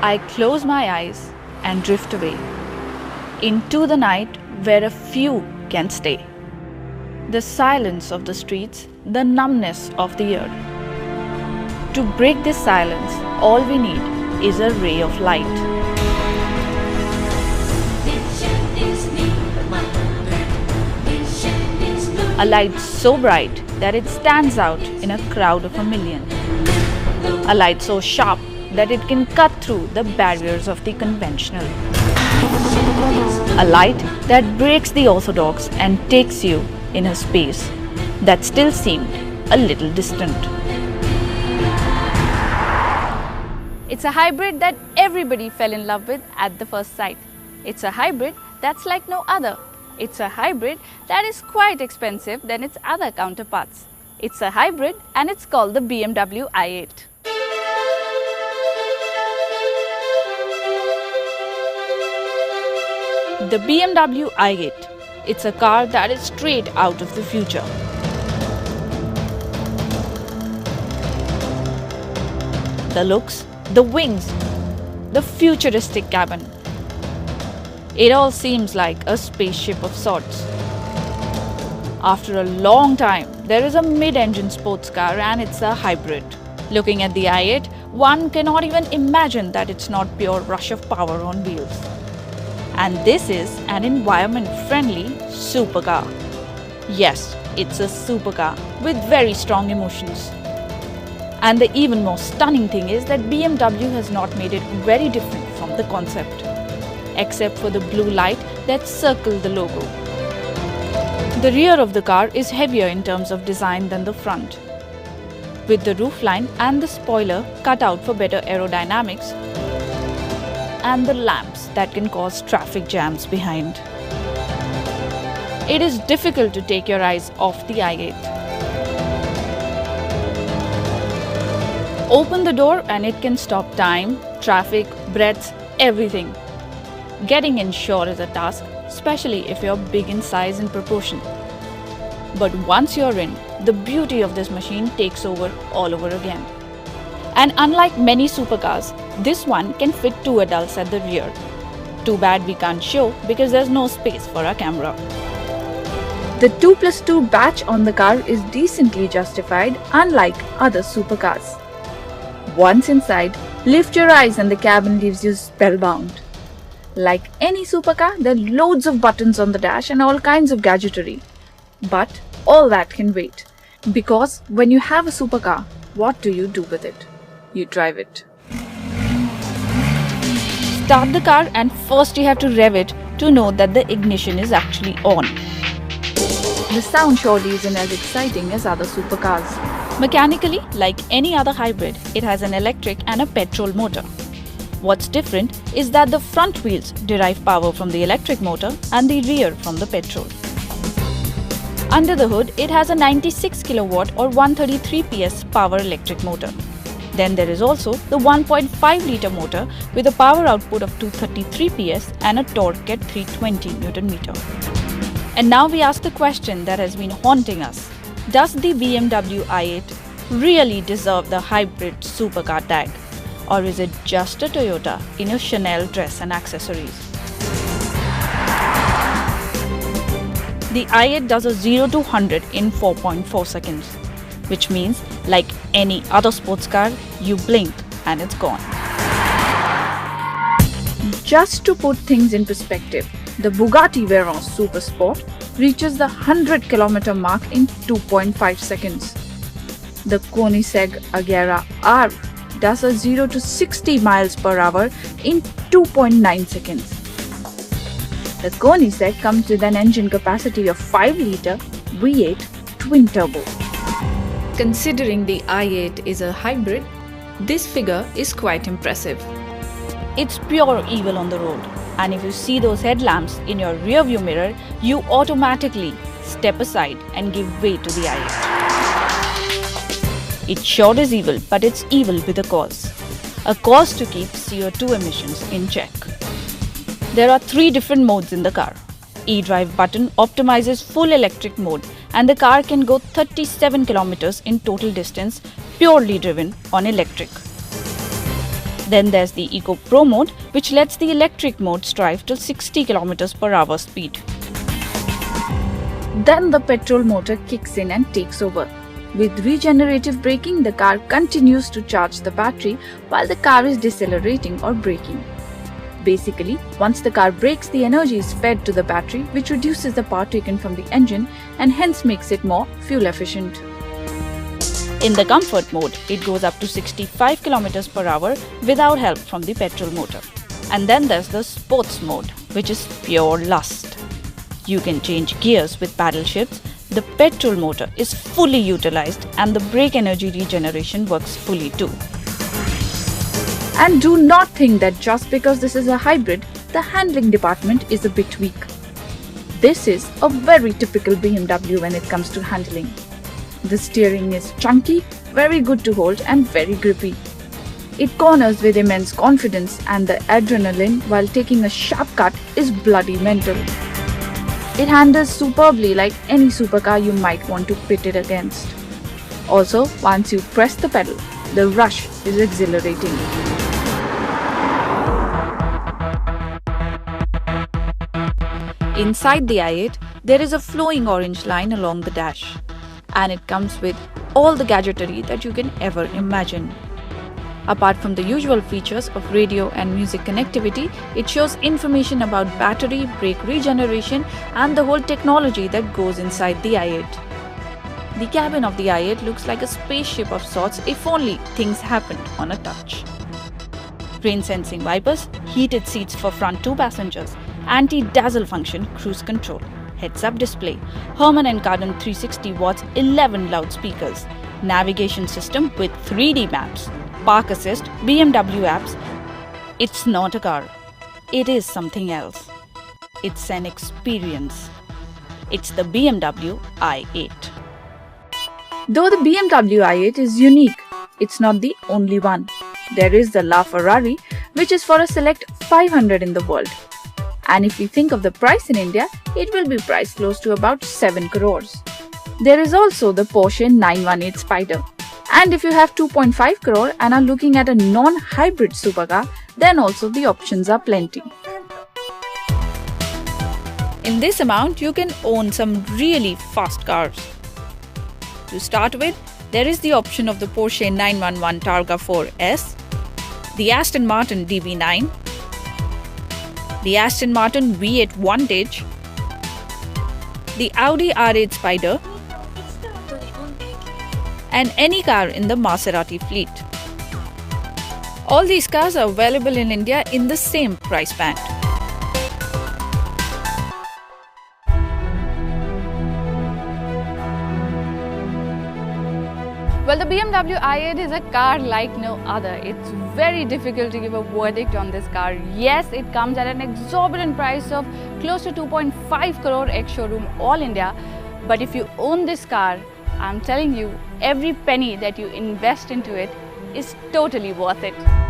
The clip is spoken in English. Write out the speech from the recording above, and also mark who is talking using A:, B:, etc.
A: I close my eyes and drift away into the night where a few can stay. The silence of the streets, the numbness of the air. To break this silence, all we need is a ray of light. A light so bright that it stands out in a crowd of a million. A light so sharp that it can cut through the barriers of the conventional. A light that breaks the orthodox and takes you in a space that still seemed a little distant.
B: It's a hybrid that everybody fell in love with at the first sight. It's a hybrid that's like no other. It's a hybrid that is quite expensive than its other counterparts. It's a hybrid and it's called the BMW i8.
A: The BMW i8. It's a car that is straight out of the future. The looks, the wings, the futuristic cabin. It all seems like a spaceship of sorts. After a long time, there is a mid-engine sports car and it's a hybrid. Looking at the i8, one cannot even imagine that it's not pure rush of power on wheels. And this is an environment-friendly supercar. Yes, it's a supercar with very strong emotions. And the even more stunning thing is that BMW has not made it very different from the concept, except for the blue light that circles the logo. The rear of the car is heavier in terms of design than the front, with the roofline and the spoiler cut out for better aerodynamics, and the lamps that can cause traffic jams behind. It is difficult to take your eyes off the i8. Open the door and it can stop time, traffic, breaths, everything. Getting in sure is a task, especially if you're big in size and proportion. But once you're in, the beauty of this machine takes over all over again. And unlike many supercars, this one can fit 2 adults at the rear. Too bad we can't show because there's no space for a camera. The 2+2 batch on the car is decently justified, unlike other supercars. Once inside, lift your eyes and the cabin leaves you spellbound. Like any supercar, there are loads of buttons on the dash and all kinds of gadgetry. But all that can wait. Because when you have a supercar, what do you do with it? You drive it. Start the car and first you have to rev it to know that the ignition is actually on. The sound surely isn't as exciting as other supercars. Mechanically, like any other hybrid, it has an electric and a petrol motor. What's different is that the front wheels derive power from the electric motor and the rear from the petrol. Under the hood, it has a 96 kW or 133 PS power electric motor. Then there is also the 1.5 litre motor with a power output of 233 PS and a torque at 320 Nm. And now we ask the question that has been haunting us. Does the BMW i8 really deserve the hybrid supercar tag? Or is it just a Toyota in a Chanel dress and accessories? The i8 does a 0 to 100 in 4.4 seconds, which means, like any other sports car, you blink and it's gone. Just to put things in perspective, the Bugatti Veyron Super Sport reaches the 100 km mark in 2.5 seconds. The Koenigsegg Agera R does a 0 to 60 miles per hour in 2.9 seconds. The Koenigsegg comes with an engine capacity of 5 litre V8 twin turbo. Considering the i8 is a hybrid, this figure is quite impressive. It's pure evil on the road, and if you see those headlamps in your rearview mirror, you automatically step aside and give way to the i8. It sure is evil, but it's evil with a cause to keep CO2 emissions in check. There are 3 different modes in the car. E-drive button optimizes full electric mode and the car can go 37 kilometers in total distance purely driven on electric. Then there's the Eco Pro mode, which lets the electric mode strive till 60 kilometers per hour speed. Then the petrol motor kicks in and takes over. With regenerative braking, the car continues to charge the battery while the car is decelerating or braking. Basically, once the car brakes, the energy is fed to the battery, which reduces the power taken from the engine and hence makes it more fuel efficient. In the comfort mode, it goes up to 65 km per hour without help from the petrol motor. And then there's the sports mode, which is pure lust. You can change gears with paddle shifts, the petrol motor is fully utilized and the brake energy regeneration works fully too. And do not think that just because this is a hybrid, the handling department is a bit weak. This is a very typical BMW when it comes to handling. The steering is chunky, very good to hold and very grippy. It corners with immense confidence and the adrenaline while taking a sharp cut is bloody mental. It handles superbly like any supercar you might want to pit it against. Also, once you press the pedal, the rush is exhilarating. Inside the i8, there is a flowing orange line along the dash, and it comes with all the gadgetry that you can ever imagine. Apart from the usual features of radio and music connectivity, it shows information about battery, brake regeneration, and the whole technology that goes inside the i8. The cabin of the i8 looks like a spaceship of sorts if only things happened on a touch. Rain sensing wipers, heated seats for front 2 passengers, anti-dazzle function cruise control, heads-up display, Harman & Kardon 360 watts 11 loudspeakers, navigation system with 3D maps, park assist, BMW apps. It's not a car. It is something else. It's an experience. It's the BMW i8. Though the BMW i8 is unique, it's not the only one. There is the LaFerrari, which is for a select 500 in the world. And if we think of the price in India, it will be priced close to about 7 crores. There is also the Porsche 918 Spider. And if you have 2.5 crore and are looking at a non-hybrid supercar, then also the options are plenty. In this amount, you can own some really fast cars. To start with, there is the option of the Porsche 911 Targa 4S, the Aston Martin DB9, the Aston Martin V8 Vantage, the Audi R8 Spider, and any car in the Maserati fleet. All these cars are available in India in the same price band.
B: Well, the BMW i8 is a car like no other. It's very difficult to give a verdict on this car. Yes, it comes at an exorbitant price of close to 2.5 crore ex-showroom all India. But if you own this car, I'm telling you, every penny that you invest into it is totally worth it.